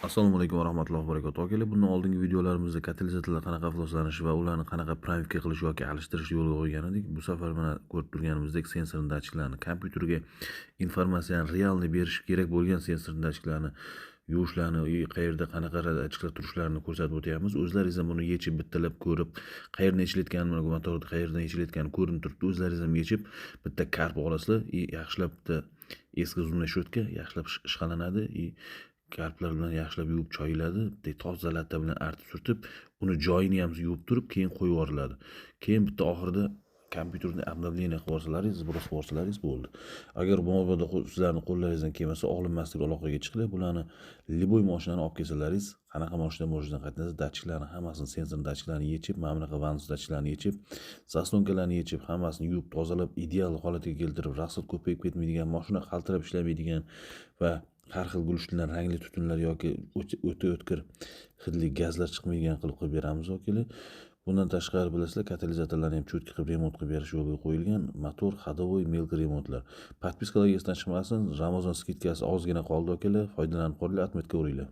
Assalomu alaykum va rahmatullohi va barakatuh. Akalar, bundan oldingi videolarimizda katalizatorlar qanaqa ifloslanishi va ularni qanaqa prime'ga qilish yoki alishtirish yo'lga qo'ygan edik. Bu safar mana ko'rib turganimizdek sensorning datchiklarini kompyuterga informatsiyani realniy berish kerak bo'lgan sensorning datchiklarini yuvishlarini, qayerda qanaqa datchiklar turishlarini ko'rsatib o'tyapmiz. O'zlaringiz ham buni yechib bittalab ko'rib, qayerdan yechilayotganini, mana motorda qayerdan yechilayotgani ko'rinib turibdi. O'zlaringiz ham yechib bitta karp olasizlar, yaxshilab bitta eski zumli shotka yaxshilab ishqalanadi. Karplar bilan yaxshilab yuvib choyiladi, toza latta bilan artib surtib, uni joyini ham yuvib turib, keyin qo'yib yuboriladi. Keyin bitta oxirida kompyuterni обновление qilib yuborsalaringiz, biroz yuborsalaringiz bo'ldi. Agar bu mabodo sizlarning qo'llaringizdan kelmasa, olinmaslik aloqaga chiqinglar. Bularni liboy mashinani olib kelsalaringiz, qanaqa mashina bo'lishidan qat'iy datchiklarni hammasini, sensor datchiklarini yechib, mana bunaqa vanus datchiklarini yechib, zaslonkalarni yechib, hammasini yuvib tozalab, ideal holatiga keltirib, rasxod ko'payib ketmaydigan, mashina qaltirab ishlamaydigan va har xil guruchlar, rangli tutunlar yoki o'ta o'tkir hidli gazlar chiqmaydigan qilib beramiz akalar. Bundan tashqari bilasizlar, katalizatorlarni ham cho'tka qilib remont qilib berish yo'lga qo'yilgan. Motor, ходовой, mелкий remontlar. Podpiskalar esdan chiqmasin. Ramazon skidkasi ozgina qoldi akalar. Foydalanib qolinglar, atmetga uringlar.